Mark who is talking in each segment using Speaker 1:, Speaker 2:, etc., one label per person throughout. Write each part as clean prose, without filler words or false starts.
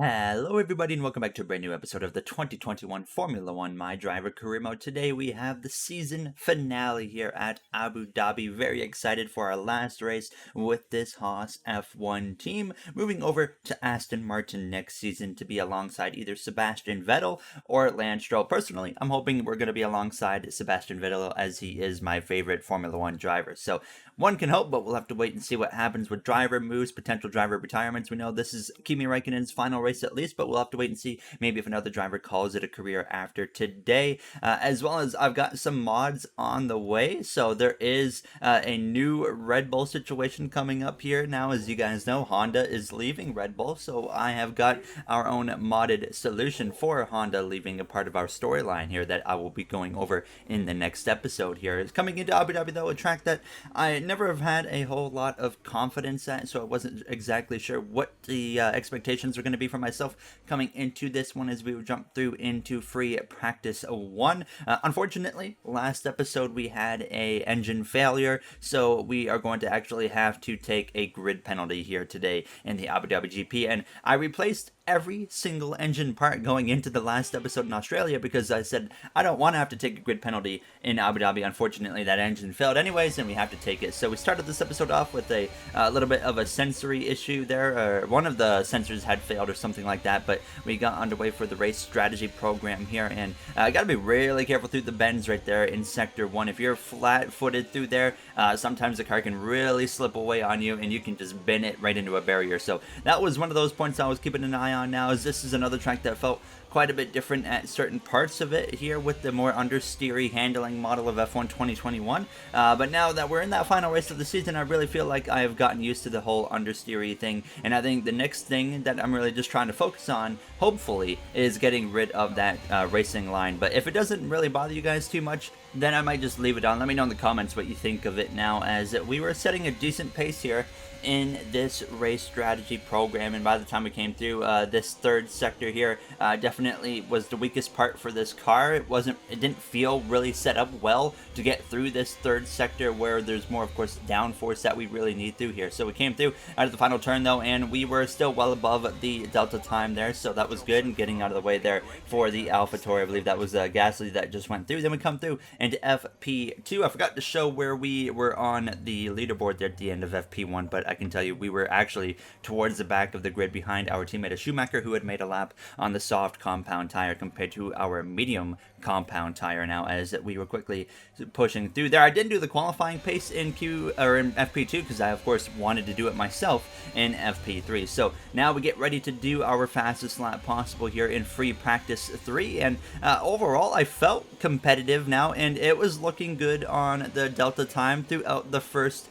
Speaker 1: Hello, everybody, and welcome back to a brand new episode of the 2021 Formula One My Driver Career Mode. Today, we have the season finale here at Abu Dhabi. Very excited for our last race with this Haas F1 team. Moving over to Aston Martin next season to be alongside either Sebastian Vettel or Lance Stroll. Personally, I'm hoping we're going to be alongside Sebastian Vettel as he is my favorite Formula One driver. So, one can hope, but we'll have to wait and see what happens with driver moves, potential driver retirements. We know this is Kimi Räikkönen's final race at least, but we'll have to wait and see maybe if another driver calls it a career after today. As well as I've got some mods on the way, so there is a new Red Bull situation coming up here now. As you guys know, Honda is leaving Red Bull, so I have got our own modded solution for Honda leaving a part of our storyline here that I will be going over in the next episode here. It's coming into Abu Dhabi, though, a track that I never have had a whole lot of confidence at, so I wasn't exactly sure what the expectations were going to be for myself coming into this one as we would jump through into free practice 1. Unfortunately, last episode we had a engine failure, so we are going to actually have to take a grid penalty here today in the Abu Dhabi GP, and I replaced every single engine part going into the last episode in Australia because I said I don't want to have to take a grid penalty in Abu Dhabi. Unfortunately, that engine failed anyways, and we have to take it. So we started this episode off with a little bit of a sensory issue there. One of the sensors had failed or something like that, but we got underway for the race strategy program here, and got to be really careful through the bends right there in Sector 1. If you're flat-footed through there, sometimes the car can really slip away on you, and you can just bend it right into a barrier. So that was one of those points I was keeping an eye on now, as this is another track that felt quite a bit different at certain parts of it here with the more understeery handling model of F1 2021. But now that we're in that final race of the season, I really feel like I have gotten used to the whole understeery thing, and I think the next thing that I'm really just trying to focus on, hopefully, is getting rid of that racing line. But if it doesn't really bother you guys too much, then I might just leave it on. Let me know in the comments what you think of it now, as we were setting a decent pace here in this race strategy program, and by the time we came through this third sector here, definitely was the weakest part for this car. It didn't feel really set up well to get through this third sector, where there's more, of course, downforce that we really need through here. So we came through out of the final turn though, and we were still well above the delta time there, so that was good, and getting out of the way there for the AlphaTauri. I believe that was Gasly that just went through. Then we come through into FP2. I forgot to show where we were on the leaderboard there at the end of FP1, but I can tell you we were actually towards the back of the grid behind our teammate Schumacher, who had made a lap on the soft compound tire compared to our medium compound tire now, as we were quickly pushing through there. I didn't do the qualifying pace in FP2 because I of course wanted to do it myself in FP3. So now we get ready to do our fastest lap possible here in free practice 3, and overall I felt competitive now, and it was looking good on the delta time throughout the first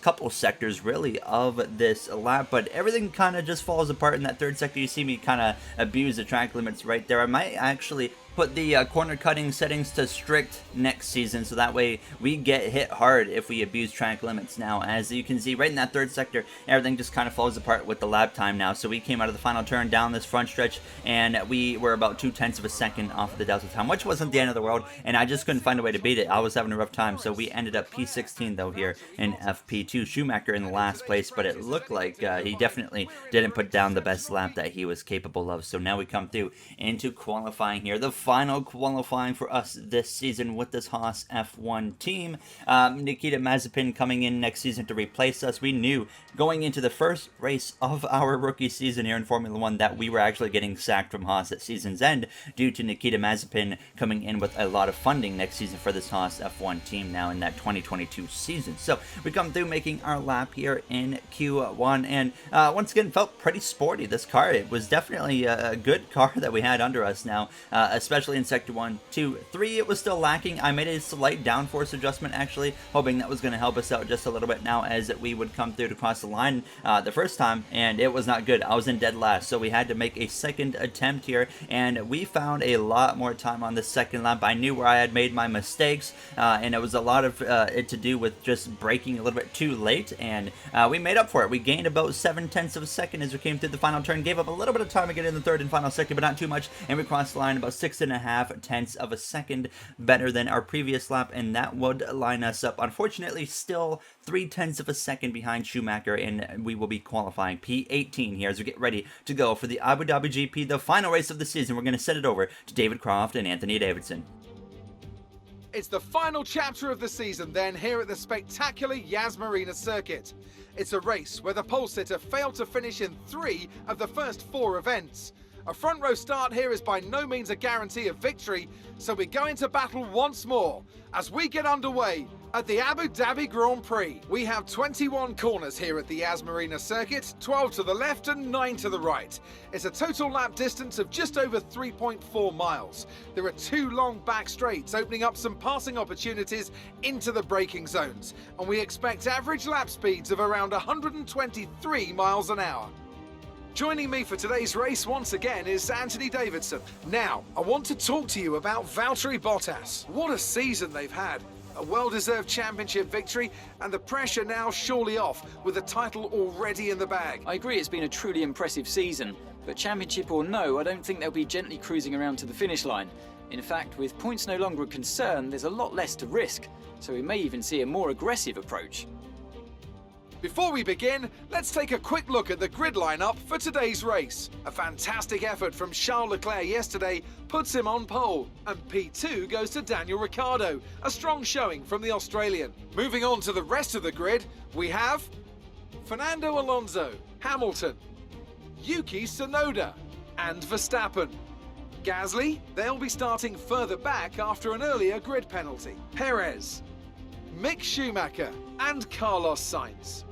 Speaker 1: couple sectors really of this lap, but everything kind of just falls apart in that third sector. You see me kind of abuse the track limits right there. I might actually put the corner cutting settings to strict next season, so that way we get hit hard if we abuse track limits now. As you can see right in that third sector, everything just kind of falls apart with the lap time now. So we came out of the final turn down this front stretch, and we were about 0.2 of a second off of the delta time, which wasn't the end of the world, and I just couldn't find a way to beat it. I was having a rough time, so we ended up P16 though here in FP2. Schumacher in the last place, but it looked like he definitely didn't put down the best lap that he was capable of. So now we come through into qualifying here, the final qualifying for us this season with this Haas F1 team. Nikita Mazepin coming in next season to replace us. We knew going into the first race of our rookie season here in Formula One that we were actually getting sacked from Haas at season's end due to Nikita Mazepin coming in with a lot of funding next season for this Haas F1 team now in that 2022 season. So we come through making our lap here in Q1, and once again felt pretty sporty. This car, it was definitely a good car that we had under us now, especially in Sector 1, 2, 3. It was still lacking. I made a slight downforce adjustment actually, hoping that was going to help us out just a little bit now as we would come through to cross the line the first time, and it was not good. I was in dead last, so we had to make a second attempt here, and we found a lot more time on the second lap. I knew where I had made my mistakes, and it was a lot of it to do with just braking a little bit too late, and we made up for it. We gained about 0.7 of a second as we came through the final turn, gave up a little bit of time to get in the third and final sector, but not too much, and we crossed the line about 6 6.5 tenths of a second better than our previous lap, and that would line us up, unfortunately, still 3 tenths of a second behind Schumacher, and we will be qualifying P18 here as we get ready to go for the Abu Dhabi GP, the final race of the season. We're going to set it over to David Croft and Anthony Davidson.
Speaker 2: It's the final chapter of the season then here at the spectacular Yas Marina circuit. It's a race where the pole sitter failed to finish in 3 of the first 4 events. A front row start here is by no means a guarantee of victory, so we go into battle once more as we get underway at the Abu Dhabi Grand Prix. We have 21 corners here at the Yas Marina circuit, 12 to the left and 9 to the right. It's a total lap distance of just over 3.4 miles. There are 2 long back straights opening up some passing opportunities into the braking zones, and we expect average lap speeds of around 123 miles an hour. Joining me for today's race once again is Anthony Davidson. Now, I want to talk to you about Valtteri Bottas. What a season they've had. A well-deserved championship victory, and the pressure now surely off with the title already in the bag.
Speaker 3: I agree it's been a truly impressive season, but championship or no, I don't think they'll be gently cruising around to the finish line. In fact, with points no longer a concern, there's a lot less to risk, so we may even see a more aggressive approach.
Speaker 2: Before we begin, let's take a quick look at the grid lineup for today's race. A fantastic effort from Charles Leclerc yesterday puts him on pole, and P2 goes to Daniel Ricciardo, a strong showing from the Australian. Moving on to the rest of the grid, we have Fernando Alonso, Hamilton, Yuki Tsunoda, and Verstappen. Gasly, they'll be starting further back after an earlier grid penalty. Perez, Mick Schumacher, and Carlos Sainz.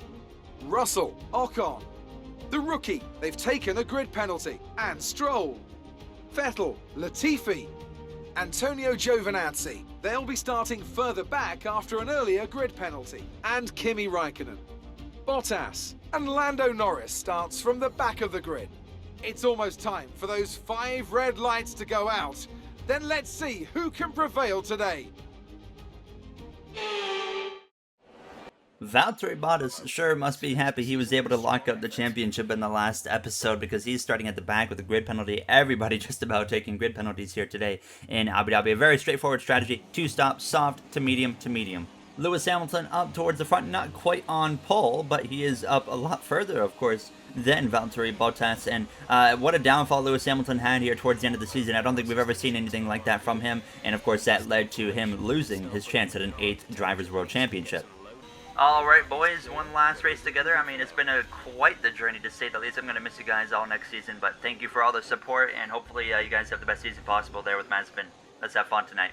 Speaker 2: Russell, Ocon, the rookie, they've taken a grid penalty, and Stroll. Vettel, Latifi, Antonio Giovinazzi, they'll be starting further back after an earlier grid penalty, and Kimi Raikkonen. Bottas and Lando Norris starts from the back of the grid. It's almost time for those 5 red lights to go out. Then let's see who can prevail today.
Speaker 1: Valtteri Bottas sure must be happy he was able to lock up the championship in the last episode, because he's starting at the back with a grid penalty. Everybody just about taking grid penalties here today in Abu Dhabi. A very straightforward strategy. 2 stops, soft to medium to medium. Lewis Hamilton up towards the front, not quite on pole, but he is up a lot further, of course, than Valtteri Bottas. And what a downfall Lewis Hamilton had here towards the end of the season. I don't think we've ever seen anything like that from him. And of course, that led to him losing his chance at an 8th Drivers' World Championship. Alright boys, one last race together. I mean, it's been quite the journey to say the least. I'm going to miss you guys all next season, but thank you for all the support, and hopefully you guys have the best season possible there with Mazepin. Let's have fun tonight.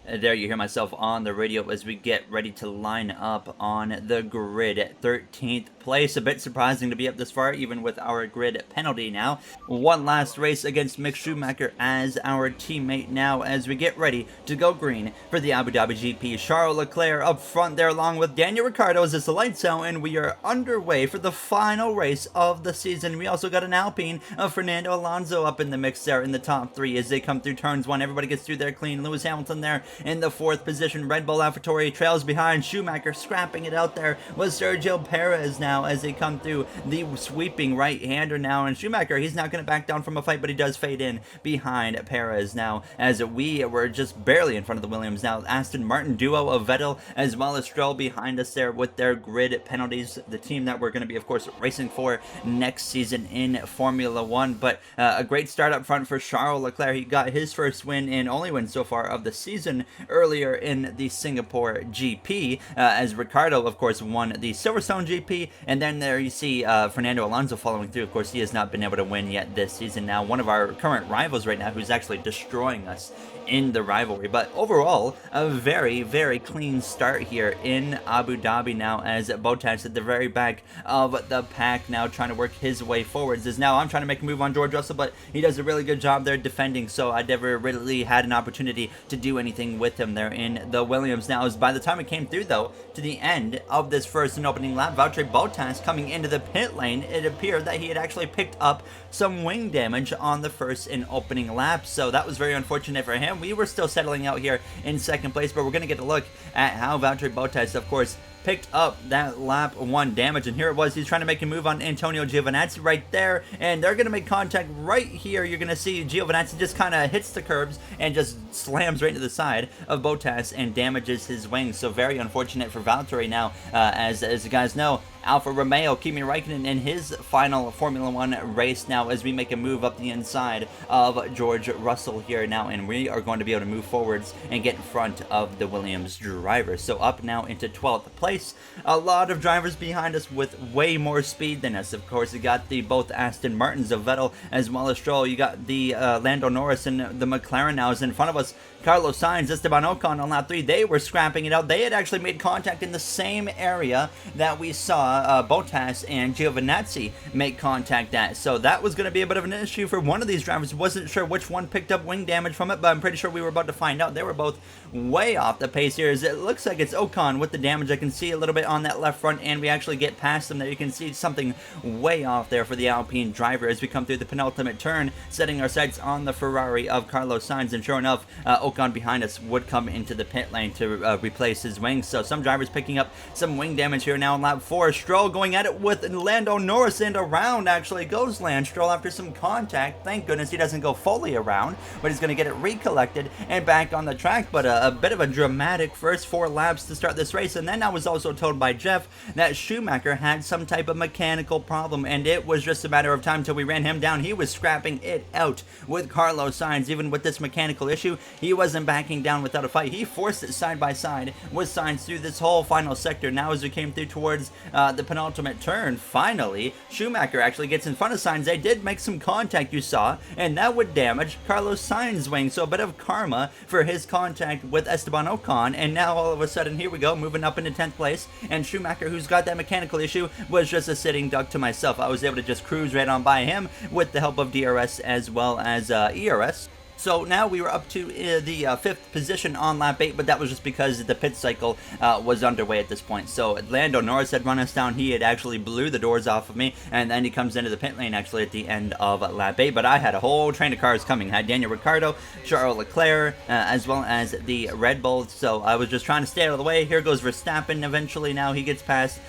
Speaker 1: There you hear myself on the radio as we get ready to line up on the grid at 13th place. A bit surprising to be up this far, even with our grid penalty now. One last race against Mick Schumacher as our teammate now as we get ready to go green for the Abu Dhabi GP. Charles Leclerc up front there along with Daniel Ricciardo as the lights out, and we are underway for the final race of the season. We also got an Alpine of Fernando Alonso up in the mix there in the top 3 as they come through turns 1. Everybody gets through there clean. Lewis Hamilton there in the 4th position. Red Bull AlphaTauri trails behind. Schumacher scrapping it out there with Sergio Perez now as they come through the sweeping right-hander now. And Schumacher, he's not going to back down from a fight, but he does fade in behind Perez now as we were just barely in front of the Williams. Now Aston Martin duo of Vettel as well as Stroll behind us there with their grid penalties. The team that we're going to be, of course, racing for next season in Formula 1. But a great start up front for Charles Leclerc. He got his first win and only win so far of the season earlier in the Singapore GP, as Ricciardo, of course, won the Silverstone GP. And then there you see Fernando Alonso following through. Of course, he has not been able to win yet this season. Now, one of our current rivals right now who's actually destroying us in the rivalry. But overall, a very, very clean start here in Abu Dhabi now as Bottas at the very back of the pack now trying to work his way forwards. As now I'm trying to make a move on George Russell, but he does a really good job there defending, so I never really had an opportunity to do anything with him there in the Williams. Now, as by the time it came through, though, to the end of this first and opening lap, Valtteri Bottas coming into the pit lane, it appeared that he had actually picked up some wing damage on the first and opening lap, so that was very unfortunate for him. We were still settling out here in second place, but we're going to get a look at how Valtteri Bottas, of course, picked up that lap 1 damage, and here it was. He's trying to make a move on Antonio Giovinazzi right there, and they're going to make contact right here. You're going to see Giovinazzi just kind of hits the curbs and just slams right into the side of Bottas and damages his wings. So very unfortunate for Valtteri now, as you guys know. Alfa Romeo, Kimi Räikkönen in his final Formula 1 race now, as we make a move up the inside of George Russell here now, and we are going to be able to move forwards and get in front of the Williams driver. So up now into 12th place. A lot of drivers behind us with way more speed than us. Of course, you got the both Aston Martins of Vettel as well as Stroll. You got the Lando Norris and the McLaren now is in front of us. Carlos Sainz, Esteban Ocon on lap 3, they were scrapping it out. They had actually made contact in the same area that we saw Bottas and Giovinazzi make contact at. So that was going to be a bit of an issue for one of these drivers. Wasn't sure which one picked up wing damage from it, but I'm pretty sure we were about to find out. They were both way off the pace here. As it looks like it's Ocon with the damage. I can see a little bit on that left front, and we actually get past them there. You can see something way off there for the Alpine driver as we come through the penultimate turn, setting our sights on the Ferrari of Carlos Sainz, and sure enough, Ocon behind us would come into the pit lane to replace his wings. So some drivers picking up some wing damage here now in lap 4. Stroll going at it with Lando Norris, and around actually goes Lance Stroll after some contact. Thank goodness he doesn't go fully around, but he's going to get it recollected and back on the track. But a bit of a dramatic first 4 laps to start this race. And then I was also told by Jeff that Schumacher had some type of mechanical problem, and it was just a matter of time till we ran him down. He was scrapping it out with Carlos Sainz. Even with this mechanical issue, he wasn't backing down without a fight. He forced it side by side with Sainz through this whole final sector. Now as we came through towards the penultimate turn, finally Schumacher actually gets in front of Sainz. They did make some contact, you saw, and that would damage Carlos Sainz's wing. So a bit of karma for his contact with Esteban Ocon, and now all of a sudden here we go, moving up into 10th place, and Schumacher, who's got that mechanical issue, was just a sitting duck to myself. I was able to just cruise right on by him with the help of DRS as well as ERS. So now we were up to the 5th position on lap 8, but that was just because the pit cycle was underway at this point. So Lando Norris had run us down. He had actually blew the doors off of me, and then he comes into the pit lane actually at the end of lap 8. But I had a whole train of cars coming. I had Daniel Ricciardo, Charles Leclerc, as well as the Red Bull. So I was just trying to stay out of the way. Here goes Verstappen eventually. Now he gets past.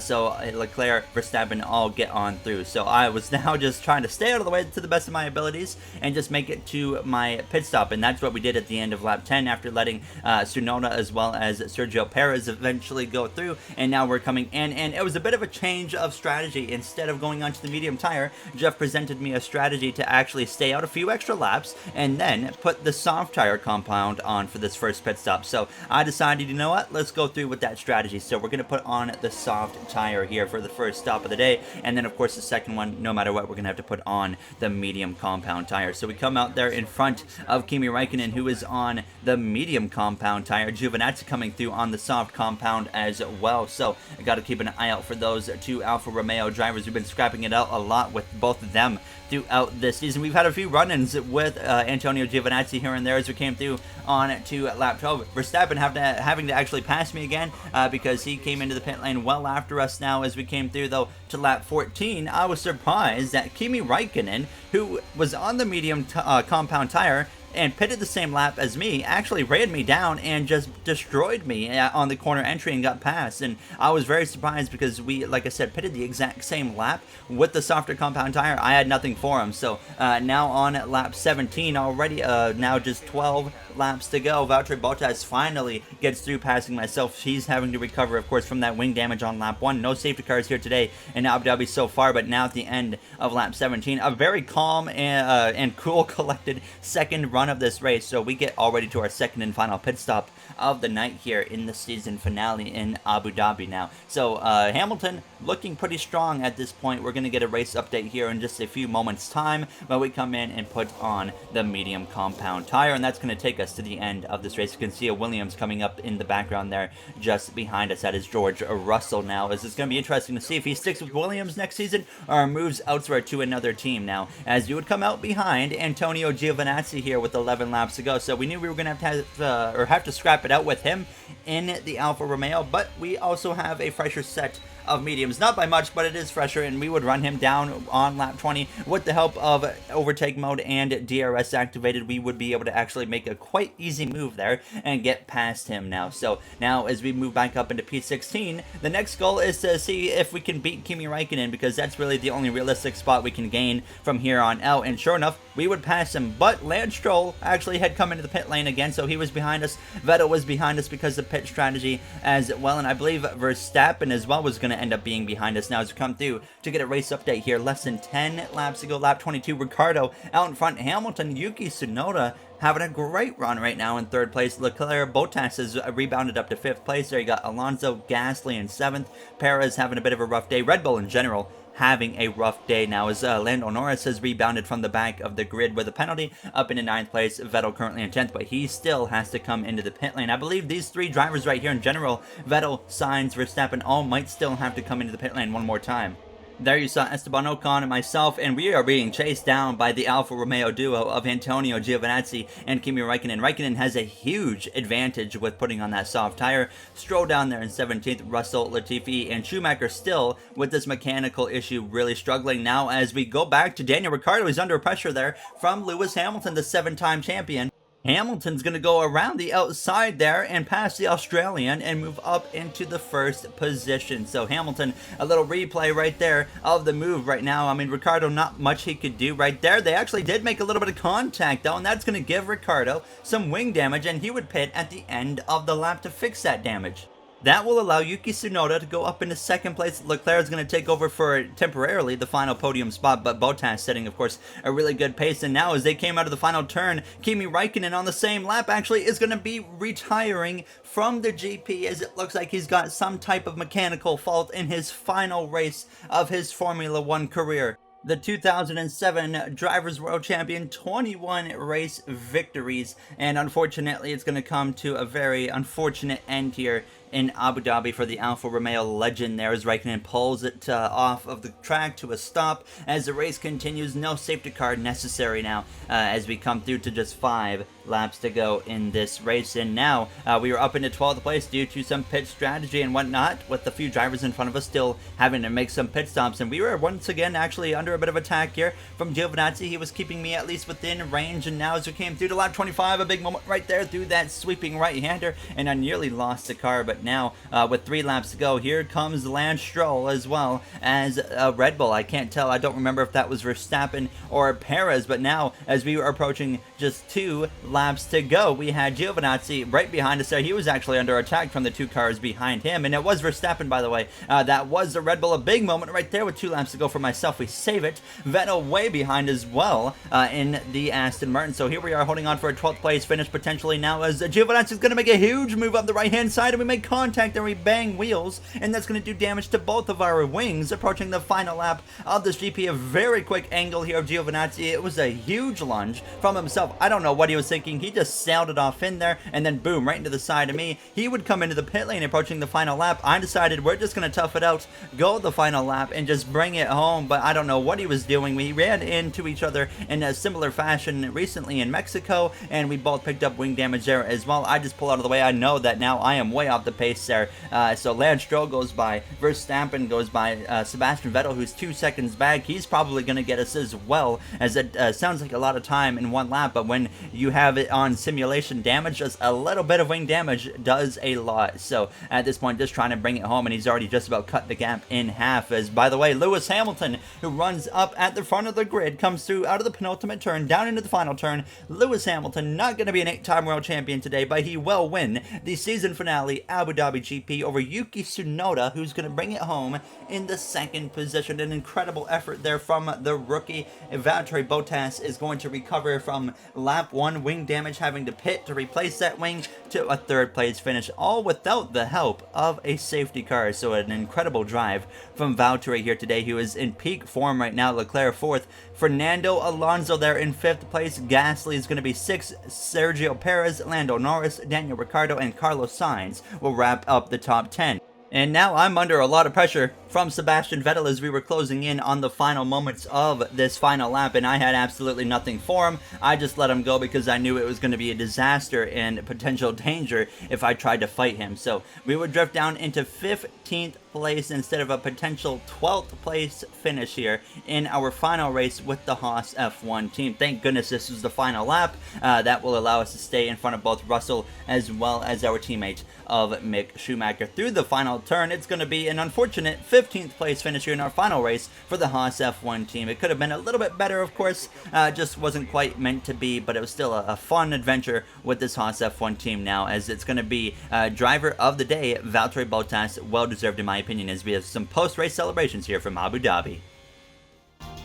Speaker 1: So Leclerc, Verstappen all get on through. So I was now just trying to stay out of the way to the best of my abilities and just make it to my pit stop, and that's what we did at the end of lap 10 after letting Tsunoda as well as Sergio Perez eventually go through. And now we're coming in, and it was a bit of a change of strategy. Instead of going onto the medium tire, Jeff presented me a strategy to actually stay out a few extra laps and then put the soft tire compound on for this first pit stop. So I decided, you know what, let's go through with that strategy. So we're going to put on the soft tire here for the first stop of the day, and then of course the second one, no matter what, we're going to have to put on the medium compound tire. So we come out there in front of Kimi Räikkönen, who is on the medium compound tire. Giovinazzi coming through on the soft compound as well. So I got to keep an eye out for those 2 Alfa Romeo drivers who've been scrapping it out a lot with both of them throughout this season. We've had a few run-ins with Antonio Giovinazzi here and there as we came through on to lap 12. Verstappen having to actually pass me again because he came into the pit lane well after us now as we came through, though, to lap 14. I was surprised that Kimi Räikkönen, who was on the medium compound tire and pitted the same lap as me, actually ran me down and just destroyed me on the corner entry and got past. And I was very surprised because we, like I said, pitted the exact same lap with the softer compound tire. I had nothing for him. So now on lap 17 already, now just 12 laps to go. Valtteri Bottas finally gets through, passing myself. He's having to recover, of course, from that wing damage on lap 1. No safety cars here today in Abu Dhabi so far, but now at the end of lap 17, a very calm and cool, collected second run of this race. So we get already to our second and final pit stop of the night here in the season finale in Abu Dhabi now. So Hamilton looking pretty strong at this point. We're going to get a race update here in just a few moments time when we come in and put on the medium compound tire, and that's going to take us to the end of this race. You can see a Williams coming up in the background there just behind us. That is George Russell now, as it's going to be interesting to see if he sticks with Williams next season or moves elsewhere to another team now, as you would come out behind Antonio Giovinazzi here with 11 laps to go. So we knew we were going to have to scrap it out with him in the Alfa Romeo, but we also have a fresher set of mediums. Not by much, but it is fresher, and we would run him down on lap 20 with the help of overtake mode and DRS activated. We would be able to actually make a quite easy move there and get past him now. So now as we move back up into P16, the next goal is to see if we can beat Kimi Räikkönen, because that's really the only realistic spot we can gain from here on out. And sure enough, we would pass him, but Lance Stroll actually had come into the pit lane again, so he was behind us. Vettel was behind us because of pit strategy as well, and I believe Verstappen as well was going to end up being behind us. Now as we come through to get a race update here, less than 10 laps to go, lap 22, Ricciardo out in front, Hamilton, Yuki Tsunoda having a great run right now in third place. Leclerc, Bottas has rebounded up to fifth place there. You got Alonso, Gasly in seventh, Perez having a bit of a rough day, Red Bull in general having a rough day now as Lando Norris has rebounded from the back of the grid with a penalty up into ninth place. Vettel currently in 10th, but he still has to come into the pit lane. I believe these three drivers right here in general, Vettel, Sainz, Verstappen, all might still have to come into the pit lane one more time. There you saw Esteban Ocon and myself, and we are being chased down by the Alfa Romeo duo of Antonio Giovinazzi and Kimi Räikkönen. Räikkönen has a huge advantage with putting on that soft tire. Stroll down there in 17th, Russell, Latifi, and Schumacher still with this mechanical issue really struggling. Now as we go back to Daniel Ricciardo, he's under pressure there from Lewis Hamilton, the 7-time champion. Hamilton's going to go around the outside there and pass the Australian and move up into the first position. So Hamilton, a little replay right there of the move right now. I mean, Ricciardo, not much he could do right there. They actually did make a little bit of contact though, and that's going to give Ricciardo some wing damage, and he would pit at the end of the lap to fix that damage. That will allow Yuki Tsunoda to go up into second place. Leclerc is going to take over for temporarily the final podium spot, but Bottas setting, of course, a really good pace. And now as they came out of the final turn, Kimi Räikkönen on the same lap actually is going to be retiring from the GP, as it looks like he's got some type of mechanical fault in his final race of his Formula One career. The 2007 Drivers' World Champion, 21 race victories, and unfortunately it's going to come to a very unfortunate end here in Abu Dhabi for the Alfa Romeo legend there as Räikkönen pulls it off of the track to a stop as the race continues. No safety car necessary now as we come through to just 5 laps to go in this race. And now we are up into 12th place due to some pit strategy and whatnot, with a few drivers in front of us still having to make some pit stops. And we were once again actually under a bit of attack here from Giovinazzi. He was keeping me at least within range, and now as we came through to lap 25, a big moment right there through that sweeping right-hander, and I nearly lost the car. But now with 3 laps to go, here comes Lance Stroll as well as Red Bull. I can't tell, I don't remember if that was Verstappen or Perez, but now as we were approaching just 2 laps to go, we had Giovinazzi right behind us there. He was actually under attack from the 2 cars behind him, and it was Verstappen, by the way. That was the Red Bull. A big moment right there with 2 laps to go for myself. We save it. Vettel way behind as well in the Aston Martin. So here we are holding on for a 12th place finish potentially now, as Giovinazzi is going to make a huge move up the right hand side, and we make contact and we bang wheels, and that's going to do damage to both of our wings. Approaching the final lap of this GP, a very quick angle here of Giovinazzi. It was a huge lunge from himself. I don't know what he was thinking. He just sailed it off in there, and then boom, right into the side of me. He would come into the pit lane approaching the final lap. I decided we're just going to tough it out, go the final lap, and just bring it home, but I don't know what he was doing. We ran into each other in a similar fashion recently in Mexico, and we both picked up wing damage there as well. I just pull out of the way. I know that now I am way off the pace there. So Lance Stroll goes by, Verstappen goes by, Sebastian Vettel, who's 2 seconds back. He's probably going to get us as well, as it sounds like a lot of time in 1 lap, but when you have it on simulation damage, just a little bit of wing damage does a lot. So at this point, just trying to bring it home, and he's already just about cut the gap in half. As, by the way, Lewis Hamilton, who runs up at the front of the grid, comes through out of the penultimate turn, down into the final turn. Lewis Hamilton, not going to be an 8-time world champion today, but he will win the season finale Abu Dhabi GP over Yuki Tsunoda, who's going to bring it home in the 2nd position. An incredible effort there from the rookie. Valtteri Bottas is going to recover from lap 1 wing damage, having to pit to replace that wing to a 3rd place finish, all without the help of a safety car. So an incredible drive from Valtteri here today, who is in peak form right now. Leclerc 4th, Fernando Alonso there in 5th place. Gasly is going to be 6th. Sergio Perez, Lando Norris, Daniel Ricciardo, and Carlos Sainz will wrap up the top 10. And now I'm under a lot of pressure from Sebastian Vettel as we were closing in on the final moments of this final lap, and I had absolutely nothing for him. I just let him go because I knew it was going to be a disaster and potential danger if I tried to fight him. So we would drift down into 15th place instead of a potential 12th place finish here in our final race with the Haas F1 team. Thank goodness this was the final lap. That will allow us to stay in front of both Russell as well as our teammate of Mick Schumacher through the final turn. It's going to be an unfortunate 15th place finish here in our final race for the Haas F1 team. It could have been a little bit better, of course, just wasn't quite meant to be, but it was still a fun adventure with this Haas F1 team now, as it's going to be driver of the day, Valtteri Bottas, well deserved in my opinion, as we have some post-race celebrations here from Abu Dhabi.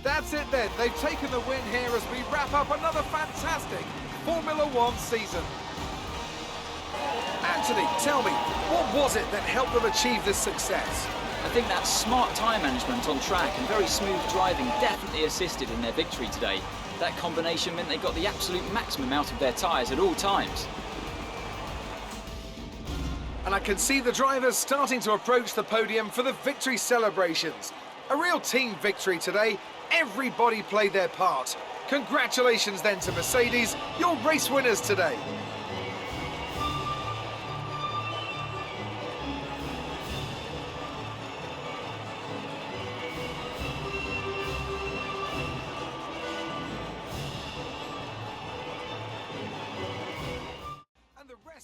Speaker 2: That's it then, they've taken the win here as we wrap up another fantastic Formula One season. Anthony, tell me, what was it that helped them achieve this success?
Speaker 3: I think that smart tyre management on track and very smooth driving definitely assisted in their victory today. That combination meant they got the absolute maximum out of their tyres at all times.
Speaker 2: And I can see the drivers starting to approach the podium for the victory celebrations. A real team victory today. Everybody played their part. Congratulations then to Mercedes, your race winners today.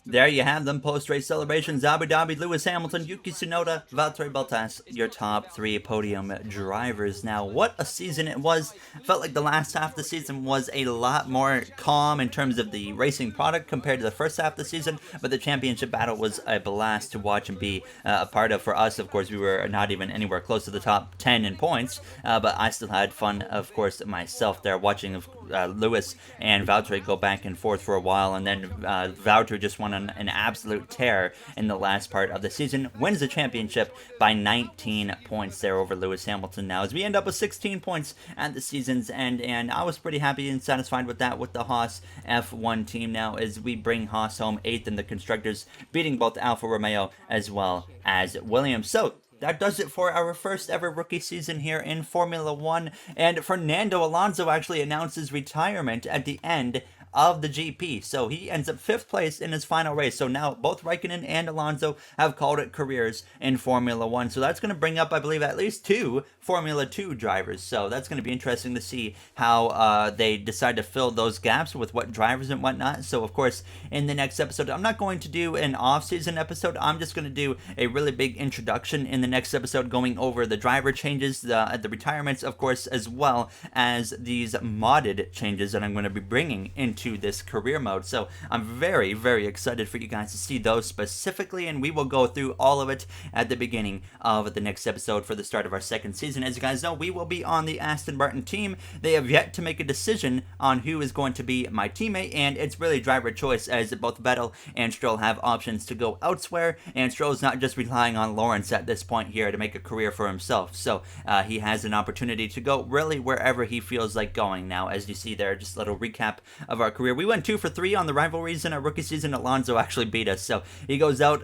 Speaker 1: There you have them, post-race celebrations. Abu Dhabi, Lewis Hamilton, Yuki Tsunoda, Valtteri Bottas, your top three podium drivers. Now, what a season it was. Felt like the last half of the season was a lot more calm in terms of the racing product compared to the first half of the season, but the championship battle was a blast to watch and be a part of. For us, of course, we were not even anywhere close to the top 10 in points, but I still had fun, of course, myself there, watching Lewis and Valtteri go back and forth for a while, and then Valtteri just won an absolute tear in the last part of the season, wins the championship by 19 points there over Lewis Hamilton now, as we end up with 16 points at the season's end, and I was pretty happy and satisfied with that with the Haas F1 team now, as we bring Haas home 8th in the Constructors, beating both Alfa Romeo as well as Williams. So that does it for our first ever rookie season here in Formula One, and Fernando Alonso actually announced his retirement at the end of the GP. So he ends up 5th place in his final race. So now both Raikkonen and Alonso have called it careers in Formula One. So that's going to bring up, I believe, at least 2 Formula 2 drivers. So that's going to be interesting to see how they decide to fill those gaps with what drivers and whatnot. So, of course, in the next episode, I'm not going to do an off-season episode. I'm just going to do a really big introduction in the next episode, going over the driver changes, the retirements, of course, as well as these modded changes that I'm going to be bringing into this career mode. So I'm very, very excited for you guys to see those specifically, and we will go through all of it at the beginning of the next episode for the start of our second season. As you guys know, we will be on the Aston Martin team. They have yet to make a decision on who is going to be my teammate, and it's really driver choice, as both Vettel and Stroll have options to go elsewhere, and Stroll's not just relying on Lawrence at this point here to make a career for himself. So he has an opportunity to go really wherever he feels like going now. As you see there, just a little recap of our career. We went 2 for 3 on the rivalries in our rookie season. Alonso actually beat us, so he goes out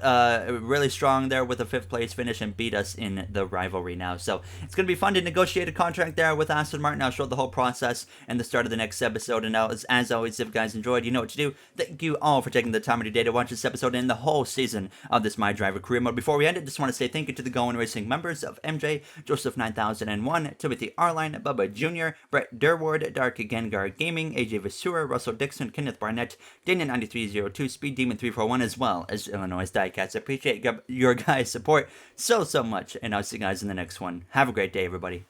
Speaker 1: really strong there with a 5th place finish and beat us in the rivalry now. So it's going to be fun to negotiate a contract there with Aston Martin. I'll show the whole process and the start of the next episode. And as always, if you guys enjoyed, you know what to do. Thank you all for taking the time of your day to watch this episode and the whole season of this My Driver career mode. Before we end it, just want to say thank you to the Going Racing members of MJ, Joseph 9001, Timothy Arline, Bubba Jr., Brett Durward, Dark Gengar Gaming, AJ Vasura, Russell Dixon, Kenneth Barnett, Daniel9302, Speed Demon 341, as well as Illinois Diecats. I appreciate your guys' support so much, and I'll see you guys in the next one. Have a great day, everybody.